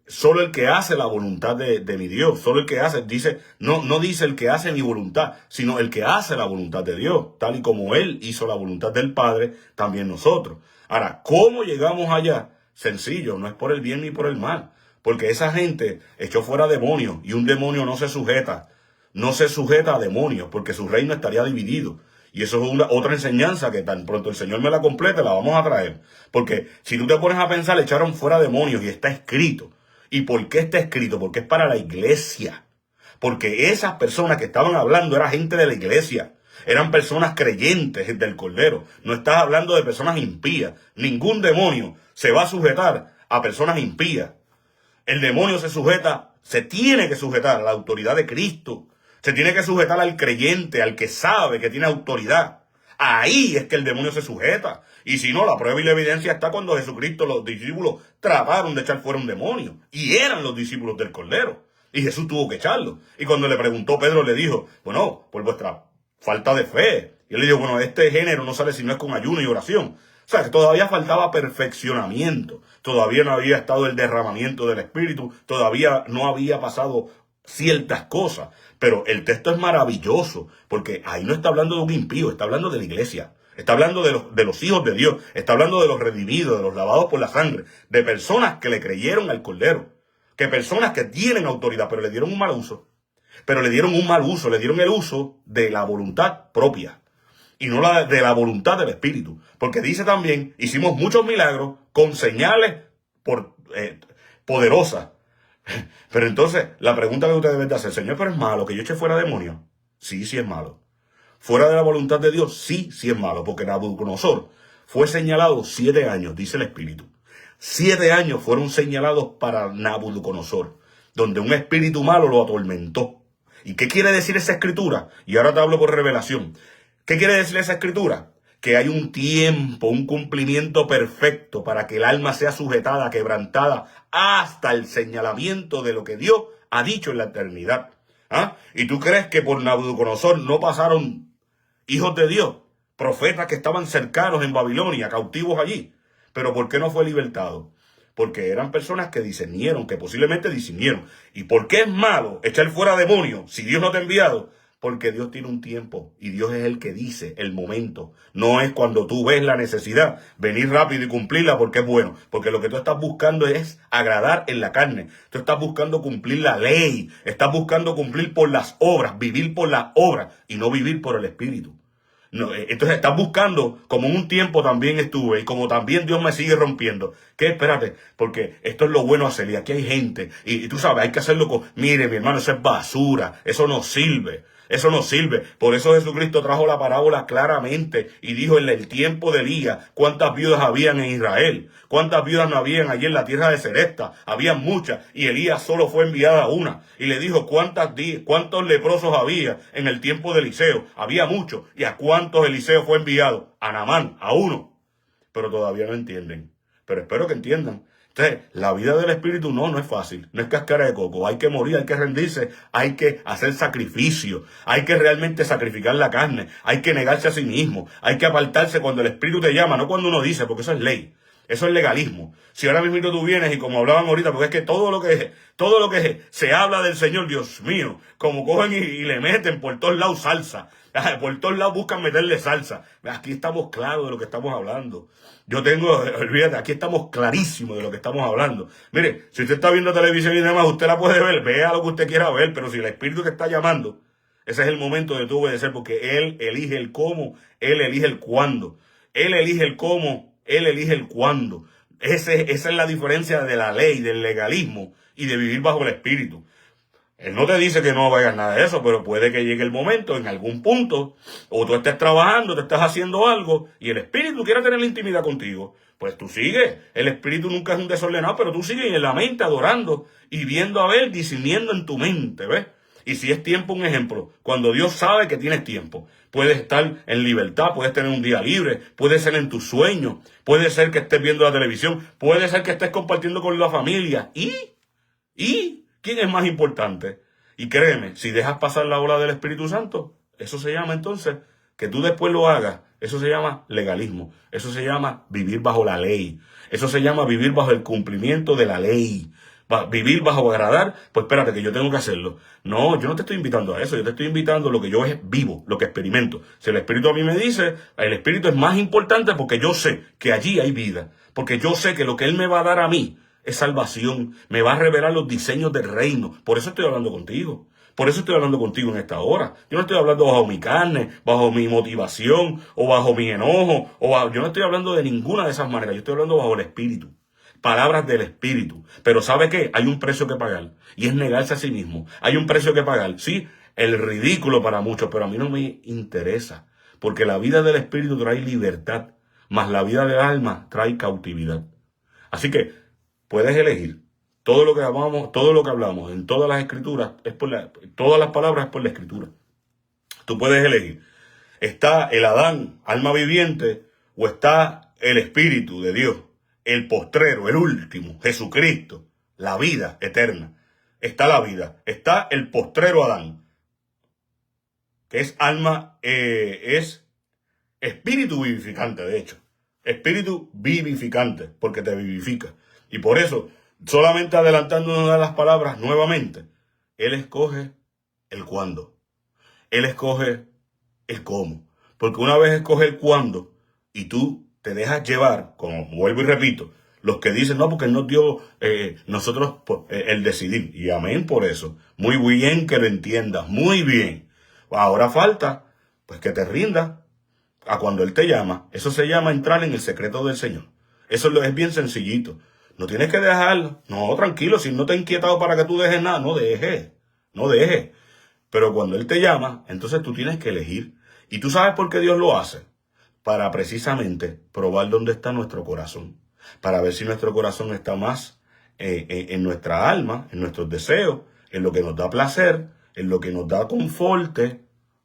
solo el que hace la voluntad de mi Dios, solo el que hace, dice, no dice el que hace mi voluntad, sino el que hace la voluntad de Dios, tal y como Él hizo la voluntad del Padre, también nosotros. Ahora, ¿cómo llegamos allá? Sencillo, no es por el bien ni por el mal, porque esa gente echó fuera demonios, y un demonio no se sujeta a demonios, porque su reino estaría dividido. Y eso es otra enseñanza que tan pronto el Señor me la complete, la vamos a traer. Porque si tú te pones a pensar, le echaron fuera demonios y está escrito. ¿Y por qué está escrito? Porque es para la iglesia. Porque esas personas que estaban hablando eran gente de la iglesia. Eran personas creyentes del Cordero. No estás hablando de personas impías. Ningún demonio se va a sujetar a personas impías. El demonio se tiene que sujetar a la autoridad de Cristo. Se tiene que sujetar al creyente, al que sabe que tiene autoridad. Ahí es que el demonio se sujeta. Y si no, la prueba y la evidencia está cuando Jesucristo, los discípulos trataron de echar fuera un demonio. Y eran los discípulos del Cordero. Y Jesús tuvo que echarlo. Y cuando le preguntó, Pedro le dijo, bueno, por vuestra falta de fe. Y él le dijo, bueno, este género no sale si no es con ayuno y oración. O sea, que todavía faltaba perfeccionamiento. Todavía no había estado el derramamiento del Espíritu. Todavía no había pasado ciertas cosas. Pero el texto es maravilloso, porque ahí no está hablando de un impío, está hablando de la iglesia. Está hablando de los hijos de Dios. Está hablando de los redimidos, de los lavados por la sangre. De personas que le creyeron al Cordero. Que personas que tienen autoridad, pero le dieron un mal uso. Pero le dieron un mal uso, le dieron el uso de la voluntad propia. Y no de la voluntad del Espíritu. Porque dice también, hicimos muchos milagros con señales poderosas. Pero entonces, la pregunta que usted debe de hacer, Señor, pero es malo que yo eche fuera demonios. Sí, sí es malo. Fuera de la voluntad de Dios, sí, sí es malo. Porque Nabucodonosor fue señalado 7 años, dice el Espíritu. 7 años fueron señalados para Nabucodonosor, donde un espíritu malo lo atormentó. ¿Y qué quiere decir esa escritura? Y ahora te hablo por revelación. ¿Qué quiere decir esa escritura? Que hay un tiempo, un cumplimiento perfecto para que el alma sea sujetada, quebrantada, hasta el señalamiento de lo que Dios ha dicho en la eternidad. ¿Ah? ¿Y tú crees que por Nabucodonosor no pasaron hijos de Dios, profetas que estaban cercanos en Babilonia, cautivos allí? ¿Pero por qué no fue libertado? Porque eran personas que discernieron, que posiblemente discernieron. ¿Y por qué es malo echar fuera demonios si Dios no te ha enviado? Porque Dios tiene un tiempo y Dios es el que dice el momento. No es cuando tú ves la necesidad, venir rápido y cumplirla porque es bueno. Porque lo que tú estás buscando es agradar en la carne. Tú estás buscando cumplir la ley. Estás buscando cumplir por las obras, vivir por las obras y no vivir por el Espíritu. No, entonces estás buscando, como en un tiempo también estuve, y como también Dios me sigue rompiendo. ¿Qué? Espérate, porque esto es lo bueno hacer, y aquí hay gente, y tú sabes, hay que hacerlo con, mire mi hermano, eso es basura, eso no sirve. Eso no sirve. Por eso Jesucristo trajo la parábola claramente y dijo en el tiempo de Elías cuántas viudas habían en Israel. Cuántas viudas no habían allí en la tierra de Serepta. Habían muchas y Elías solo fue enviada una. Y le dijo cuántos leprosos había en el tiempo de Eliseo. Había muchos. ¿Y a cuántos Eliseo fue enviado? A Naamán, a uno. Pero todavía no entienden. Pero espero que entiendan. Entonces, la vida del Espíritu no es fácil, no es cáscara de coco, hay que morir, hay que rendirse, hay que hacer sacrificio, hay que realmente sacrificar la carne, hay que negarse a sí mismo, hay que apartarse cuando el Espíritu te llama, no cuando uno dice, porque eso es ley, eso es legalismo. Si ahora mismo tú vienes y como hablaban ahorita, porque es que todo lo que se habla del Señor, Dios mío, como cogen y le meten por todos lados salsa, por todos lados buscan meterle salsa. Aquí estamos claros de lo que estamos hablando. Olvídate, aquí estamos clarísimos de lo que estamos hablando. Mire, si usted está viendo televisión y demás, usted la puede ver, vea lo que usted quiera ver, pero si el Espíritu te está llamando, ese es el momento de tú obedecer, porque Él elige el cómo, Él elige el cuándo. Él elige el cómo, Él elige el cuándo. Esa es la diferencia de la ley, del legalismo y de vivir bajo el Espíritu. Él no te dice que no vayas nada de eso, pero puede que llegue el momento, en algún punto, o tú estés trabajando, tú estás haciendo algo, y el Espíritu quiere tener la intimidad contigo. Pues tú sigues. El Espíritu nunca es un desordenado, pero tú sigues en la mente adorando y viendo a ver, discerniendo en tu mente, ¿ves? Y si es tiempo, un ejemplo, cuando Dios sabe que tienes tiempo, puedes estar en libertad, puedes tener un día libre, puede ser en tus sueños, puede ser que estés viendo la televisión, puede ser que estés compartiendo con la familia, y ¿quién es más importante? Y créeme, si dejas pasar la ola del Espíritu Santo, eso se llama entonces, que tú después lo hagas, eso se llama legalismo, eso se llama vivir bajo la ley, eso se llama vivir bajo el cumplimiento de la ley, vivir bajo agradar, pues espérate que yo tengo que hacerlo. No, yo no te estoy invitando a eso, yo te estoy invitando a lo que yo vivo, lo que experimento. Si el Espíritu a mí me dice, el Espíritu es más importante porque yo sé que allí hay vida, porque yo sé que lo que Él me va a dar a mí es salvación, me va a revelar los diseños del reino. Por eso estoy hablando contigo. Por eso estoy hablando contigo en esta hora. Yo no estoy hablando bajo mi carne, bajo mi motivación, o bajo mi enojo, yo no estoy hablando de ninguna de esas maneras. Yo estoy hablando bajo el Espíritu. Palabras del Espíritu. Pero ¿sabe qué? Hay un precio que pagar. Y es negarse a sí mismo. Hay un precio que pagar. Sí, el ridículo para muchos, pero a mí no me interesa. Porque la vida del Espíritu trae libertad, mas la vida del alma trae cautividad. Así que puedes elegir. Todo lo que hablamos en todas las escrituras, todas las palabras es por la escritura. Tú puedes elegir. Está el Adán, alma viviente, o está el Espíritu de Dios, el postrero, el último, Jesucristo, la vida eterna. Está la vida. Está el postrero Adán, que es alma, es espíritu vivificante, de hecho. Espíritu vivificante, porque te vivifica. Y por eso, solamente adelantándonos a las palabras nuevamente, Él escoge el cuándo. Él escoge el cómo. Porque una vez escoge el cuándo y tú te dejas llevar, como vuelvo y repito, los que dicen, no, porque Él nos dio nosotros el decidir. Y amén por eso. Muy bien que lo entiendas, muy bien. Ahora falta, pues que te rindas a cuando Él te llama. Eso se llama entrar en el secreto del Señor. Eso es bien sencillito. No tienes que dejarlo. No, tranquilo, si no te ha inquietado para que tú dejes nada, no dejes. No dejes. Pero cuando Él te llama, entonces tú tienes que elegir. ¿Y tú sabes por qué Dios lo hace? Para precisamente probar dónde está nuestro corazón. Para ver si nuestro corazón está más en nuestra alma, en nuestros deseos, en lo que nos da placer, en lo que nos da confort,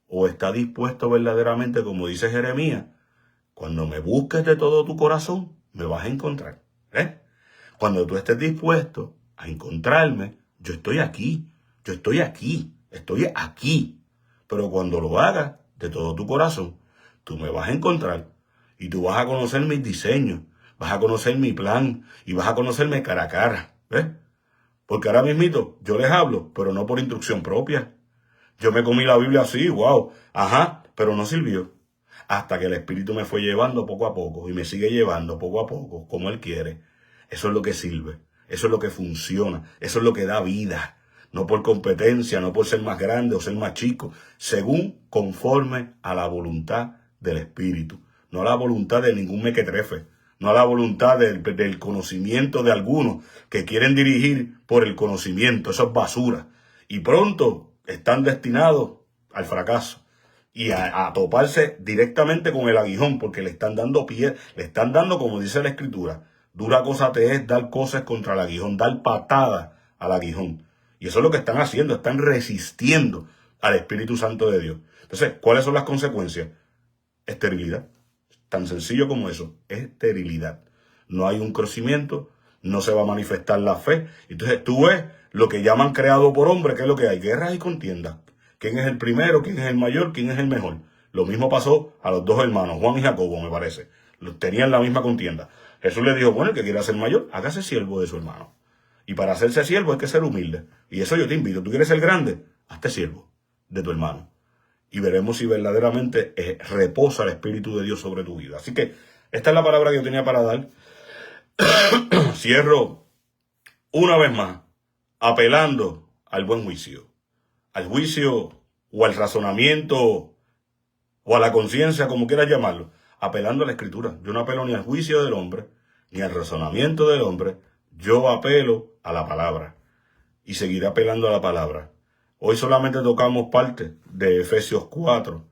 o está dispuesto verdaderamente, como dice Jeremías, cuando me busques de todo tu corazón, me vas a encontrar. Cuando tú estés dispuesto a encontrarme, yo estoy aquí, estoy aquí. Pero cuando lo hagas de todo tu corazón, tú me vas a encontrar y tú vas a conocer mis diseños, vas a conocer mi plan y vas a conocerme cara a cara. Porque ahora mismito yo les hablo, pero no por instrucción propia. Yo me comí la Biblia así, wow, pero no sirvió. Hasta que el Espíritu me fue llevando poco a poco y me sigue llevando poco a poco, como Él quiere. Eso es lo que sirve, eso es lo que funciona, eso es lo que da vida. No por competencia, no por ser más grande o ser más chico, según conforme a la voluntad del Espíritu. No a la voluntad de ningún mequetrefe, no a la voluntad del conocimiento de algunos que quieren dirigir por el conocimiento. Eso es basura. Y pronto están destinados al fracaso y a toparse directamente con el aguijón, porque le están dando pie, le están dando, como dice la Escritura, dura cosa te es dar cosas contra el aguijón, dar patadas al aguijón. Y eso es lo que están haciendo, están resistiendo al Espíritu Santo de Dios. Entonces, ¿cuáles son las consecuencias? Esterilidad. Tan sencillo como eso, esterilidad. No hay un crecimiento, no se va a manifestar la fe. Entonces tú ves lo que llaman creado por hombre, que es lo que hay, guerras y contiendas. ¿Quién es el primero? ¿Quién es el mayor? ¿Quién es el mejor? Lo mismo pasó a los dos hermanos, Juan y Jacobo, me parece. Tenían la misma contienda. Jesús le dijo, bueno, el que quiera ser mayor, hágase siervo de su hermano. Y para hacerse siervo hay que ser humilde. Y eso yo te invito. ¿Tú quieres ser grande? Hazte siervo de tu hermano. Y veremos si verdaderamente reposa el Espíritu de Dios sobre tu vida. Así que esta es la palabra que yo tenía para dar. Cierro una vez más apelando al buen juicio. Al juicio o al razonamiento o a la conciencia, como quieras llamarlo. Apelando a la Escritura. Yo no apelo ni al juicio del hombre, ni al razonamiento del hombre. Yo apelo a la palabra y seguiré apelando a la palabra. Hoy solamente tocamos parte de Efesios 4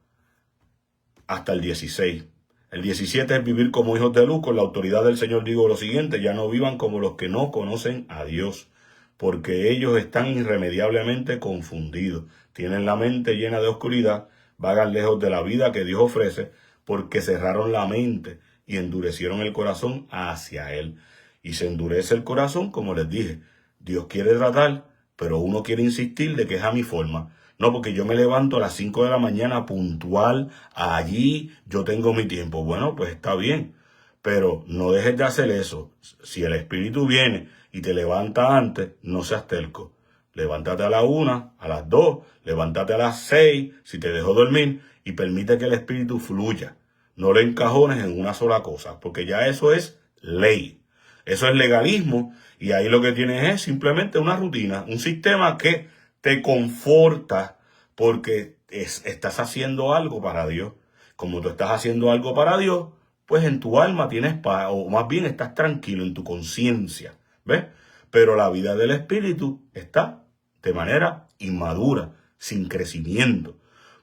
hasta el 16. El 17 es vivir como hijos de luz. Con la autoridad del Señor digo lo siguiente, ya no vivan como los que no conocen a Dios, porque ellos están irremediablemente confundidos. Tienen la mente llena de oscuridad, vagan lejos de la vida que Dios ofrece, porque cerraron la mente y endurecieron el corazón hacia Él. Y se endurece el corazón, como les dije. Dios quiere tratar, pero uno quiere insistir de que es a mi forma. No, porque yo me levanto a las 5 de la mañana puntual, allí yo tengo mi tiempo. Bueno, pues está bien, pero no dejes de hacer eso. Si el Espíritu viene y te levanta antes, no seas terco. Levántate a la 1, a las 2, levántate a las 6, si te dejó dormir, y permite que el Espíritu fluya. No le encajones en una sola cosa, porque ya eso es ley. Eso es legalismo, y ahí lo que tienes es simplemente una rutina, un sistema que te conforta porque estás haciendo algo para Dios. Como tú estás haciendo algo para Dios, pues en tu alma tienes paz, o más bien estás tranquilo en tu conciencia, ¿ves? Pero la vida del espíritu está de manera inmadura, sin crecimiento,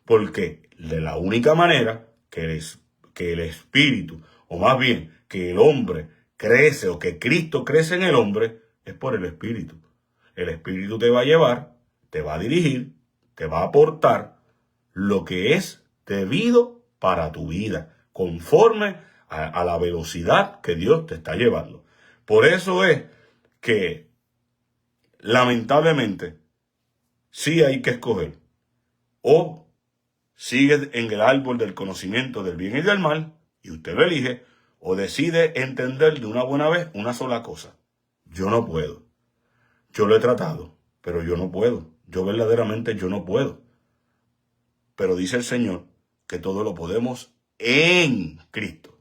porque de la única manera que el espíritu, o más bien que el hombre crece o que Cristo crece en el hombre, es por el espíritu. El espíritu te va a llevar, te va a dirigir, te va a aportar lo que es debido para tu vida, conforme a la velocidad que Dios te está llevando. Por eso es que, lamentablemente, sí hay que escoger. O sigue en el árbol del conocimiento del bien y del mal, y usted lo elige, o decide entender de una buena vez una sola cosa. Yo no puedo. Yo lo he tratado, pero yo no puedo. Yo verdaderamente yo no puedo. Pero dice el Señor que todo lo podemos en Cristo.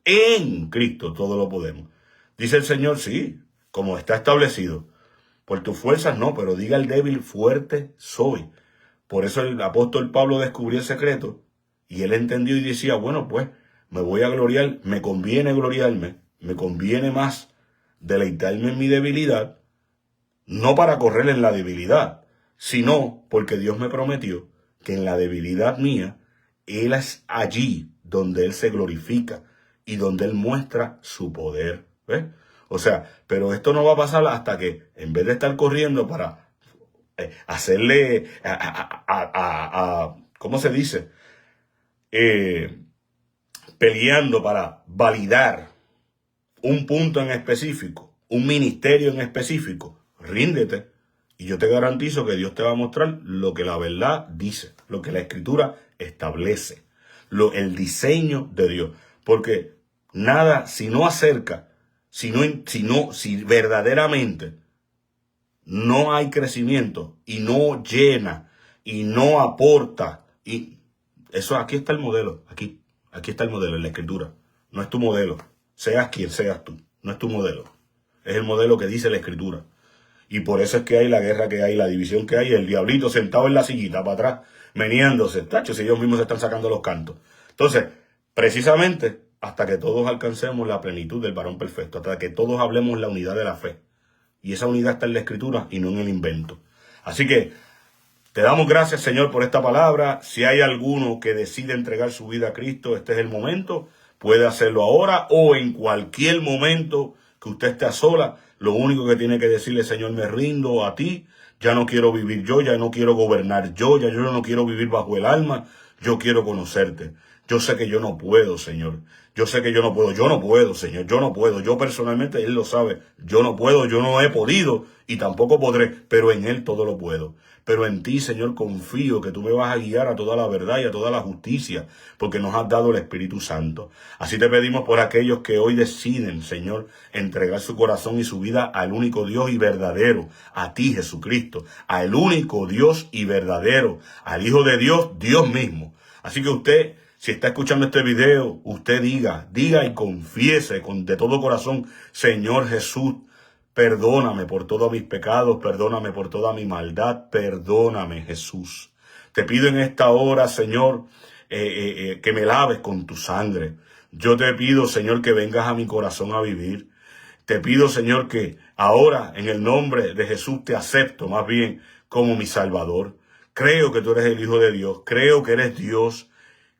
En Cristo todo lo podemos. Dice el Señor, sí, como está establecido. Por tus fuerzas no, pero diga el débil, fuerte soy. Por eso el apóstol Pablo descubrió el secreto y él entendió y decía, bueno, pues me voy a gloriar, me conviene gloriarme, me conviene más deleitarme en mi debilidad, no para correr en la debilidad, sino porque Dios me prometió que en la debilidad mía, Él es allí donde Él se glorifica y donde Él muestra su poder. ¿Ves? O sea, pero esto no va a pasar hasta que, en vez de estar corriendo para hacerle, ¿cómo se dice? Peleando para validar un punto en específico, un ministerio en específico, ríndete. Y yo te garantizo que Dios te va a mostrar lo que la verdad dice, lo que la Escritura establece, el diseño de Dios. Porque nada, si no acerca, si verdaderamente no hay crecimiento y no llena y no aporta, y eso aquí está el modelo, aquí está el modelo en la Escritura. No es tu modelo, seas quien seas tú, no es tu modelo, es el modelo que dice la Escritura. Y por eso es que hay la guerra que hay, la división que hay, el diablito sentado en la sillita para atrás, meneándose, tacho, si ellos mismos se están sacando los cantos. Entonces, precisamente, hasta que todos alcancemos la plenitud del varón perfecto, hasta que todos hablemos la unidad de la fe. Y esa unidad está en la Escritura y no en el invento. Así que te damos gracias, Señor, por esta palabra. Si hay alguno que decide entregar su vida a Cristo, este es el momento. Puede hacerlo ahora o en cualquier momento que usted esté a sola. Lo único que tiene que decirle, Señor, me rindo a ti. Ya no quiero vivir yo, ya no quiero gobernar yo, ya yo no quiero vivir bajo el alma. Yo quiero conocerte. Yo sé que yo no puedo, Señor. Yo sé que yo no puedo, Señor, yo no puedo. Yo personalmente, Él lo sabe, yo no puedo, yo no he podido y tampoco podré, pero en Él todo lo puedo. Pero en ti, Señor, confío que tú me vas a guiar a toda la verdad y a toda la justicia, porque nos has dado el Espíritu Santo. Así te pedimos por aquellos que hoy deciden, Señor, entregar su corazón y su vida al único Dios y verdadero, a ti, Jesucristo, al único Dios y verdadero, al Hijo de Dios, Dios mismo. Así que usted, si está escuchando este video, usted diga y confiese de todo corazón, Señor Jesús, perdóname por todos mis pecados, perdóname por toda mi maldad, perdóname, Jesús. Te pido en esta hora, Señor, que me laves con tu sangre. Yo te pido, Señor, que vengas a mi corazón a vivir. Te pido, Señor, que ahora, en el nombre de Jesús, te acepto más bien como mi Salvador. Creo que tú eres el Hijo de Dios. Creo que eres Dios.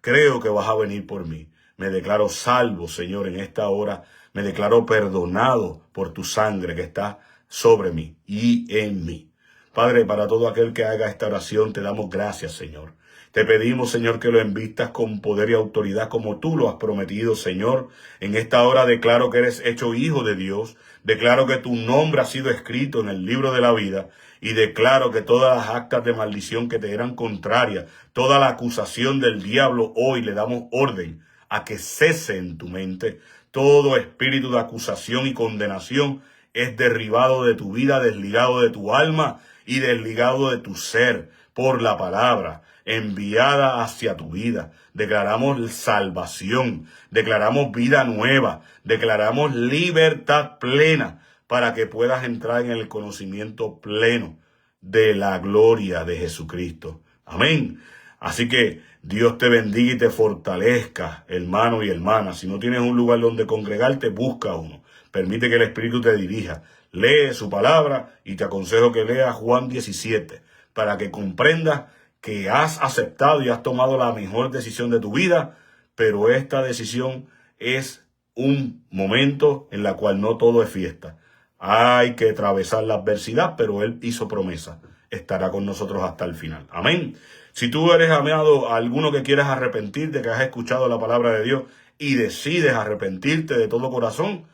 Creo que vas a venir por mí. Me declaro salvo, Señor, en esta hora. Me declaro perdonado por tu sangre que está sobre mí y en mí. Padre, para todo aquel que haga esta oración, te damos gracias, Señor. Te pedimos, Señor, que lo envistas con poder y autoridad como tú lo has prometido, Señor. En esta hora declaro que eres hecho hijo de Dios. Declaro que tu nombre ha sido escrito en el libro de la vida. Y declaro que todas las actas de maldición que te eran contrarias, toda la acusación del diablo, hoy le damos orden a que cese en tu mente. Todo espíritu de acusación y condenación es derribado de tu vida, desligado de tu alma y desligado de tu ser por la palabra enviada hacia tu vida. Declaramos salvación, declaramos vida nueva, declaramos libertad plena para que puedas entrar en el conocimiento pleno de la gloria de Jesucristo. Amén. Así que Dios te bendiga y te fortalezca, hermano y hermana. Si no tienes un lugar donde congregarte, busca uno. Permite que el Espíritu te dirija. Lee su palabra y te aconsejo que leas Juan 17 para que comprendas que has aceptado y has tomado la mejor decisión de tu vida, pero esta decisión es un momento en la cual no todo es fiesta. Hay que atravesar la adversidad, pero Él hizo promesa. Estará con nosotros hasta el final. Amén. Si tú eres amado, alguno que quieras arrepentirte, que has escuchado la palabra de Dios y decides arrepentirte de todo corazón,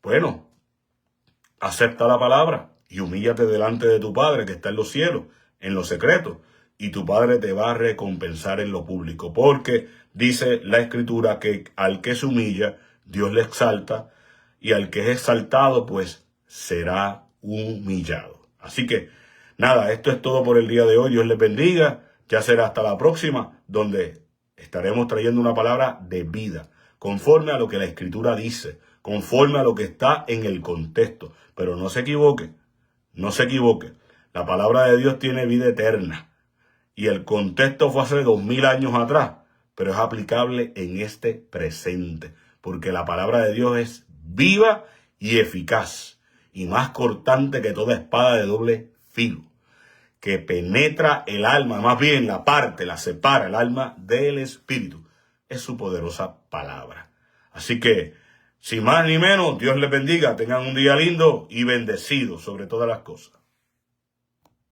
bueno, acepta la palabra y humíllate delante de tu Padre que está en los cielos, en lo secreto, y tu Padre te va a recompensar en lo público, porque dice la Escritura que al que se humilla, Dios le exalta, y al que es exaltado, pues será humillado. Así que, nada, esto es todo por el día de hoy. Dios les bendiga. Ya será hasta la próxima, donde estaremos trayendo una palabra de vida, conforme a lo que la Escritura dice, conforme a lo que está en el contexto. Pero no se equivoque, no se equivoque. La palabra de Dios tiene vida eterna. Y el contexto fue hace 2000 años atrás, pero es aplicable en este presente, porque la palabra de Dios es viva y eficaz, y más cortante que toda espada de doble filo, que penetra el alma, más bien la separa el alma del espíritu. Es su poderosa palabra. Así que, sin más ni menos, Dios les bendiga, tengan un día lindo y bendecido sobre todas las cosas.